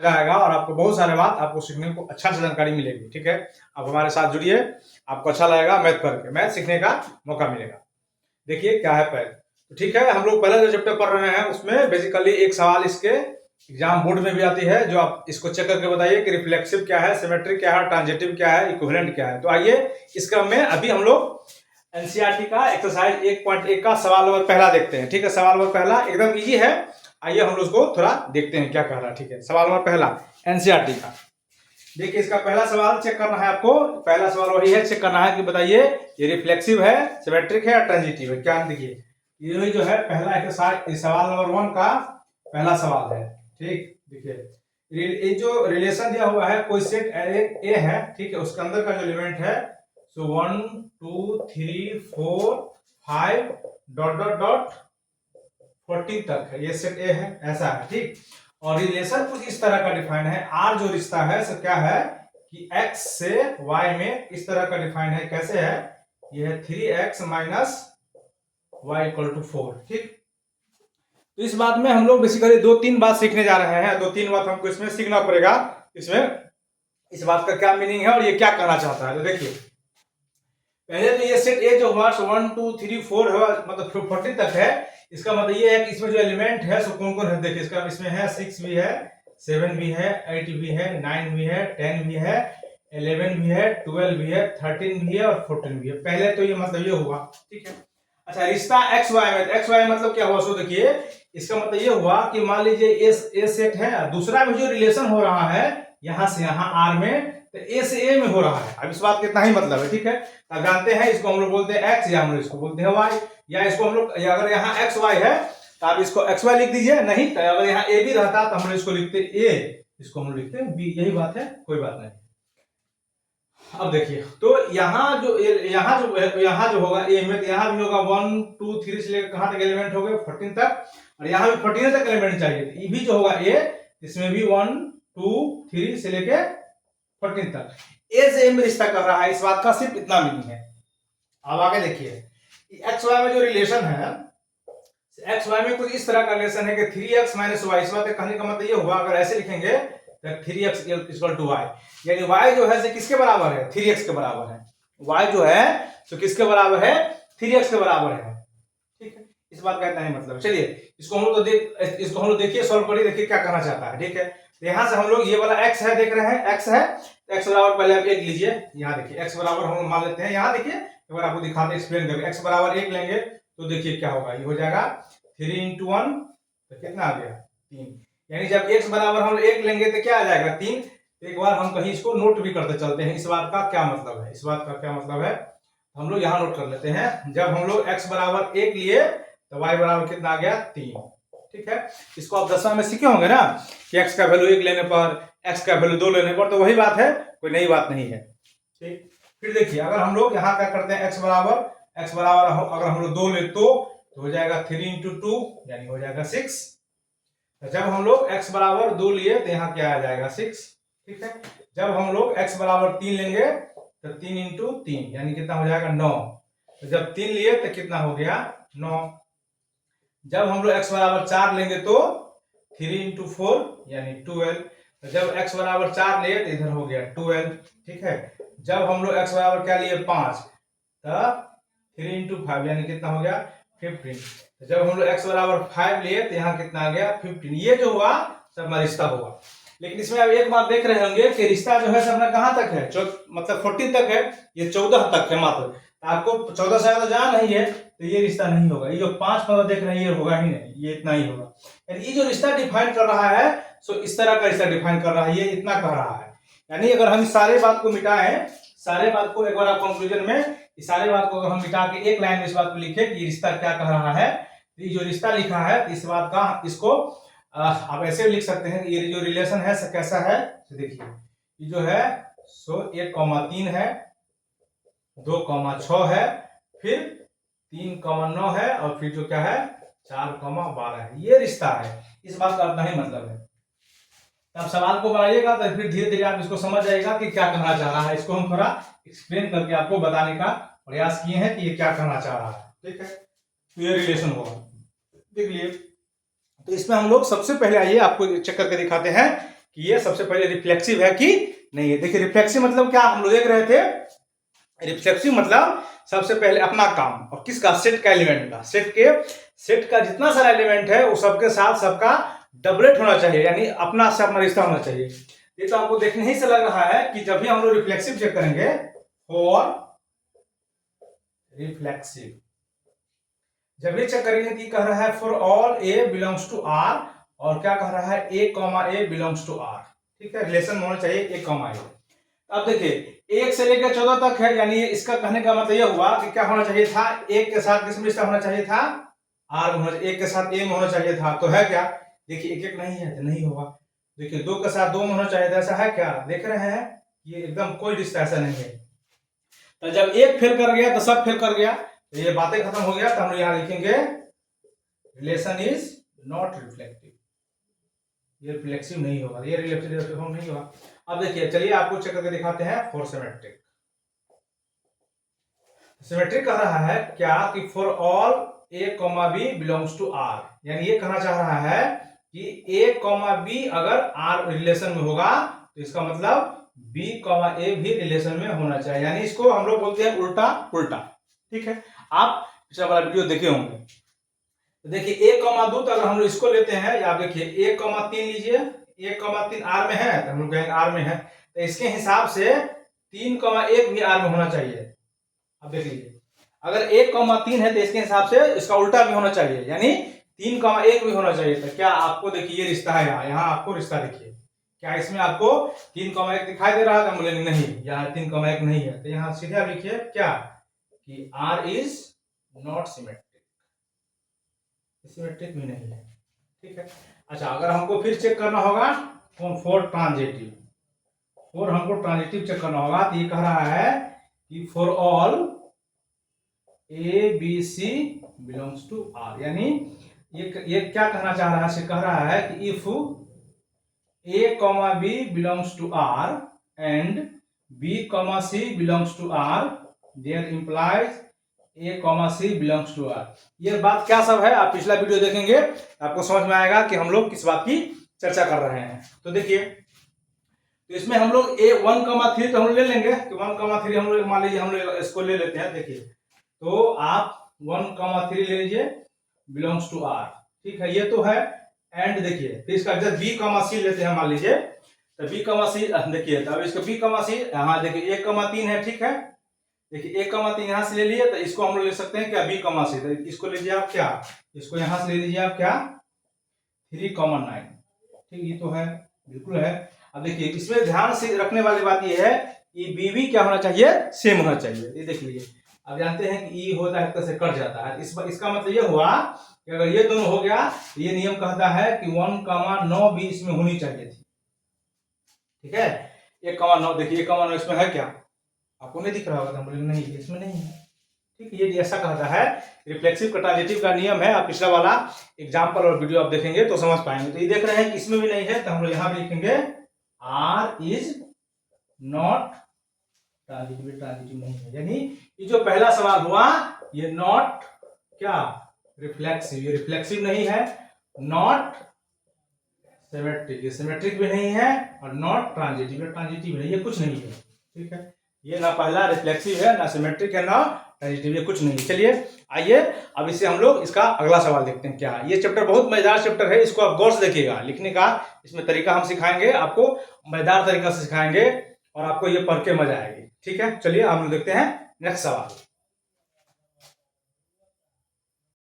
आएगा और आपको बहुत सारे बात आपको सीखने को अच्छा से जानकारी मिलेगी। ठीक है, आप हमारे साथ जुड़िए, आपको अच्छा लगेगा मैथ करके, मैथ सीखने का मौका मिलेगा। देखिए क्या है पहले, तो ठीक है, हम लोग पहले जो चैप्टर पढ़ रहे हैं उसमें बेसिकली एक सवाल इसके एग्जाम बोर्ड में भी आती है, जो आप इसको चेक करके बताइए कि रिफ्लेक्सिव क्या है, सिमेट्रिक क्या है, ट्रांजिटिव क्या है, इक्विवेलेंट क्या है। तो आइए इस क्रम में अभी हम लोग एनसीईआरटी का एक्सरसाइज 1.1 का सवाल नंबर पहला देखते हैं। ठीक है, सवाल नंबर पहला एकदम इजी है, आइए हम लोग उसको थोड़ा देखते हैं क्या कह रहा है। ठीक है, सवाल नंबर पहला एनसीईआरटी का, देखिए इसका पहला सवाल चेक करना है आपको। पहला सवाल वही है, चेक करना है कि बताइए ये रिफ्लेक्सिव है, सिमेट्रिक है या ट्रांजिटिव है। क्या देखिए ये जो है पहला एक्सरसाइज सवाल नंबर 1 का पहला सवाल है। ठीक, देखिए ये जो रिलेशन दिया हुआ है, कोई सेट ए है, ठीक है, उसके अंदर का जो एलिमेंट है सो 1 2 3 4 5 डॉट डॉट डॉट 14 तक है, ये सेट ए है, ऐसा है। ठीक, और रिलेशन कुछ इस तरह का डिफाइन है, आर जो रिश्ता है सो क्या है कि x से y में इस तरह का डिफाइन है। कैसे है, ये है 3x minus y equal to 4। ठीक, तो इस बात में हम लोग बेसिकली 2-3 बात सीखने जा रहे हैं, 2-3 बात हमको इसमें सीखना पड़ेगा। इसमें इस बात का क्या मीनिंग है और ये क्या करना चाहता है। तो देखिए पहले तो ये सेट ए जो हुआ 1 2 3 4 है, मतलब 14 तक है। इसका मतलब ये है कि इसमें जो एलिमेंट है सो कौन कौन है। देखिए इसका इसमें है 6 भी है, 7 भी है, 8 भी है, 9 भी है, 10 भी है, 11 भी है, 12 भी है, 13 भी है और 14 भी है। पहले तो ये मतलब ये हुआ। ठीक है, अच्छा रिश्ता एक्स वाई में, एक्स वाई मतलब क्या हुआ सो देखिए इसका मतलब ये हुआ कि मान लीजिए ए सेट है, दूसरा में जो रिलेशन हो रहा है यहां से यहां आर में, तो ए से ए में हो रहा है। अब इस बात का इतना ही मतलब है। ठीक है, अब जानते हैं इसको हम लोग बोलते हैं एक्स या हम लोग इसको बोलते हैं वाई, या इसको हम लोग अगर यहाँ एक्स वाई है तो आप इसको एक्स वाई लिख दीजिए, नहीं तो अगर यहाँ ए भी रहता तो हम लोग इसको लिखते ए, इसको हम लोग लिखते बी, यही बात है, कोई बात नहीं। अब देखिए तो यहाँ जो होगा ए में, तो यहाँ भी होगा 1 2 3 से लेकर कहां तक एलिमेंट हो गए 14 तक, और यहाँ भी 14 तक एलिमेंट चाहिए। तो ये भी जो होगा ए, इसमें भी 1 2 3 से लेकर 14 तक ए से ए में रिश्ता कर रहा है। इस बात का सिर्फ इतना मीनिंग है। अब आगे देखिए एक्स वाई में जो रिलेशन है, एक्स वाई में कुछ इस तरह का रिलेशन है कि 3x माइनस वाई। इस बात का कहने का मतलब ये हुआ, अगर ऐसे लिखेंगे तो 3x इक्वल टू वाई, यानी y जो है से किसके बराबर है, 3x के बराबर है। y जो है तो किसके बराबर है, 3x के बराबर है। ठीक है, इस बात का इतना ही मतलब। चलिए इसको हम लोग देखिए सॉल्व करिए, देखिए क्या करना चाहता है। ठीक है, तो यहां से हम लोग ये वाला x है, देख रहे हैं x है, x बराबर पहले आप 1 लीजिए। यहाँ देखिए x बराबर हम लोग मान लेते हैं, यहाँ देखिए एक बार आपको दिखाते एक्सप्लेन करके, x बराबर 1 लेंगे तो देखिए क्या होगा, ये हो जाएगा 3 × 1 तो कितना आ गया 3, यानी जब x बराबर हम 1 लेंगे तो क्या आ जाएगा 3। तो एक बार हम कहीं इसको नोट भी करते चलते हैं, इस बात का क्या मतलब है, इस बात का क्या मतलब है हम लोग यहाँ नोट कर लेते हैं। जब हम लोग x बराबर 1 लिए तो y बराबर कितना आ गया 3। ठीक है, इसको आप 10वां में सीखे होंगे ना कि x का वैल्यू 1 लेने पर, x का वैल्यू 2 लेने पर, तो वही बात है, कोई नई बात नहीं है। ठीक, फिर देखिए अगर हम लोग यहाँ क्या करते हैं, x बराबर अगर हम लोग 2 ले तो हो जाएगा 3 × 2 यानी हो जाएगा 6। जब हम लोग x बराबर 2 लिए तो यहाँ क्या आ जाएगा 6। ठीक है, जब हम लोग x बराबर 3 लेंगे तो 3 × 3 यानी कितना हो जाएगा 9। तो जब 3 लिए तो कितना हो गया 9। जब हम लोग x बराबर 4 लेंगे तो 3 × 4 यानी 12। तो जब x बराबर 4 लिए तो इधर हो गया 12। ठीक है, जब हम लोग x बराबर क्या लिए 5 तो 3 × 5 यानी कितना हो गया 15। तो जब हम लोग x बराबर 5 लिए तो यहाँ कितना आ गया 15। ये जो हुआ सब रिश्ता हुआ। लेकिन इसमें अब एक बात देख रहे होंगे कि रिश्ता जो है सब कहाँ तक है, मतलब 14 तक है, ये 14 तक है मात्र। आपको 14 से ज्यादा जाना नहीं है तो ये रिश्ता नहीं होगा। ये जो 5 पद देख रहे हैं ये होगा ही नहीं, ये इतना ही होगा। यानी ये जो रिश्ता डिफाइन कर रहा है सो इस तरह का रिश्ता डिफाइन कर रहा है, ये इतना कह रहा है। यानी अगर हम इस सारे बात को मिटाएं, सारे बात को एक बार आप कंक्लूजन में इस सारे बात को अगर हम मिटा के एक लाइन में इस बात को लिखे कि रिश्ता क्या कह रहा है, तो ये जो रिश्ता लिखा है इस बात का, इसको आप ऐसे लिख सकते हैं कि ये जो रिलेशन है कैसा है। तो देखिए ये जो है सो 1,3 है, 2,6 है, फिर 3,9 है, और फिर जो क्या है 4,12 है, ये रिश्ता है। इस बात का अपना ही मतलब है। आप सवाल को बनाइएगा तो फिर धीरे धीरे आप इसको समझ जाएगा कि क्या कहना चाह रहा है। इसको हम थोड़ा एक्सप्लेन करके आपको बताने का प्रयास किए हैं कि ये क्या कहना चाह रहा है। ठीक है, तो ये रिलेशन होगा, देख लिए। तो इसमें हम लोग सबसे पहले आइए आपको चेक करके दिखाते हैं कि ये सबसे पहले रिफ्लेक्सिव है कि नहीं है। देखिए रिफ्लेक्सिव मतलब क्या हम लोग देख रहे थे, रिफ्लेक्सिव मतलब सबसे पहले अपना काम, और किसका, सेट का एलिमेंट का, सेट का जितना सारा एलिमेंट है वो सबके साथ सबका डबलेट होना चाहिए, यानी अपना से अपना रिश्ता होना चाहिए। ये तो आपको देखने ही से लग रहा है कि जब भी हम लोग रिफ्लेक्सिव चेक करेंगे, फॉर रिफ्लेक्सिव जब भी चेक करेंगे कि कह रहा है for all a belongs to R, और क्या कह रहा है a comma a belongs to R, ठीक है, रिलेशन में होना चाहिए ए कॉमा ए। अब देखिए 1 से लेकर 14 तक है, यानी इसका कहने का मतलब यह हुआ कि क्या होना चाहिए था, एक के साथ किस में रिश्ता होना चाहिए था, आर में, एक के साथ ए में होना चाहिए था, तो है क्या, देखिए एक एक नहीं है तो नहीं होगा। देखिए 2 के साथ 2 में होना चाहिए था, ऐसा है क्या, देख रहे हैं, ये एकदम कोई रिश्ता ऐसा नहीं है। तो जब एक फेल कर गया तो सब फेल कर गया, तो ये बातें खत्म हो गया। तो हम लोग यहाँ लिखेंगे रिलेशन इज नॉट रिफ्लेक्टिव, ये रिफ्लेक्सिव नहीं होगा, ये रिफ्लेक्सिव नहीं होगा। अब देखिए चलिए आपको चेक करके दिखाते हैं फॉर सिमेट्रिक। सिमेट्रिक कह रहा है क्या कि for all A comma B belongs to R, यानी ये कहना चाह रहा है कि ए कॉमा बी अगर आर रिलेशन में होगा तो इसका मतलब बी कॉमा ए भी रिलेशन में होना चाहिए, यानी इसको हम लोग बोलते हैं उल्टा उल्टा, ठीक है। आप पिछला वाला वीडियो देखे होंगे। तो देखिए ए कॉमा 2, तो अगर हम लोग इसको लेते हैं, या आप देखिए ए कॉमा 3 लीजिए, ए कॉमा 3 आर में है, तो हम लोग कहेंगे आर में है, तो इसके हिसाब से 3 कॉमा 1 भी आर में होना चाहिए। अब देख लीजिए अगर 1 कॉमा 3 है तो इसके हिसाब से इसका उल्टा भी होना चाहिए, यानी 3 कॉमा 1 भी होना चाहिए। तो क्या आपको देखिए ये रिश्ता है, यहाँ आपको रिश्ता देखिए, क्या इसमें आपको 3 कॉमा 1 दिखाई दे रहा है, बोले नहीं यहाँ 3 कॉमा 1 नहीं है, तो यहाँ सीधे आप लिखिए क्या कि R is not symmetric, symmetric भी नहीं है, ठीक है। अच्छा अगर हमको फिर चेक करना होगा फॉर ट्रांजिटिव, फॉर हमको ट्रांजिटिव चेक करना होगा, तो ये कह रहा है कि for all A B C belongs to R, यानी ये क्या कहना चाह रहा है, कह रहा है कि if A comma B belongs to R and B comma C belongs to R, there implies A comma C belongs to R. ये बात क्या सब है, आप पिछला वीडियो देखेंगे आपको समझ में आएगा कि हम लोग किस बात की चर्चा कर रहे हैं। तो देखिए तो इसमें हम लोग ए 1,3 तो हम लोग ले लेंगे, तो 1,3 हम लोग मान लीजिए हम लोग इसको ले लेते हैं। देखिए तो आप 1,3 ले लीजिए बिलोंग्स टू आर, ठीक है, ये तो है। एंड देखिए फिर इसका जब बी कॉमा सी लेते हैं मान लीजिए, तो बी कॉमा सी देखिए, तब इसका बी कॉमा सी, हाँ देखिए 1,3 है, ठीक है, देखिए 1,3 यहाँ से ले लिए, तो इसको हम लोग ले सकते हैं क्या बी कॉमा सी, तो इसको लीजिए आप क्या, इसको यहाँ से ले लीजिए आप क्या 3,9, ठीक, ये तो है, बिल्कुल है। अब देखिए इसमें ध्यान से रखने वाली बात ये है कि बी भी क्या होना चाहिए, सेम होना चाहिए, ये देख लीजिए। अब जानते हैं कि ई होता है से कट जाता है, इसका मतलब ये हुआ कि अगर ये दोनों हो गया तो ये नियम कहता है कि 1,9 भी इसमें होनी चाहिए थी, ठीक है। 1,9 देखिए 1,9 इसमें है क्या, आपको नहीं दिख रहा होगा, तो नहीं इसमें नहीं है, ठीक है, ये ऐसा कहता है। रिफ्लेक्सिव ट्रांजिटिव का नियम है, आप पिछला वाला एग्जाम्पल और वीडियो आप देखेंगे तो समझ पाएंगे। तो ये देख रहे हैं कि इसमें भी नहीं है, तो हम लोग यहाँ भी लिखेंगे R is not transitive, transitive नहीं है, यानी ये जो पहला सवाल हुआ ये नॉट क्या रिफ्लेक्सिव, ये रिफ्लेक्सिव नहीं है, नॉट सिमेट्रिक, ये सिमेट्रिक भी नहीं है, और नॉट ट्रांजिटिव, ट्रांजिटिव नहीं, ये कुछ नहीं है, ठीक है। ये ना पहला रिफ्लेक्सिव है, ना सिमेट्रिक है, ना ट्रांजिटिव, ये कुछ नहीं है। चलिए आइए अब इसे हम लोग इसका अगला सवाल देखते हैं। क्या ये चैप्टर बहुत मजेदार चैप्टर है, इसको आप गौर से देखिएगा, लिखने का इसमें तरीका हम सिखाएंगे आपको, मजेदार तरीका से सिखाएंगे और आपको ये पढ़ के मजा आएगी, ठीक है। चलिए हम लोग देखते हैं नेक्स्ट सवाल।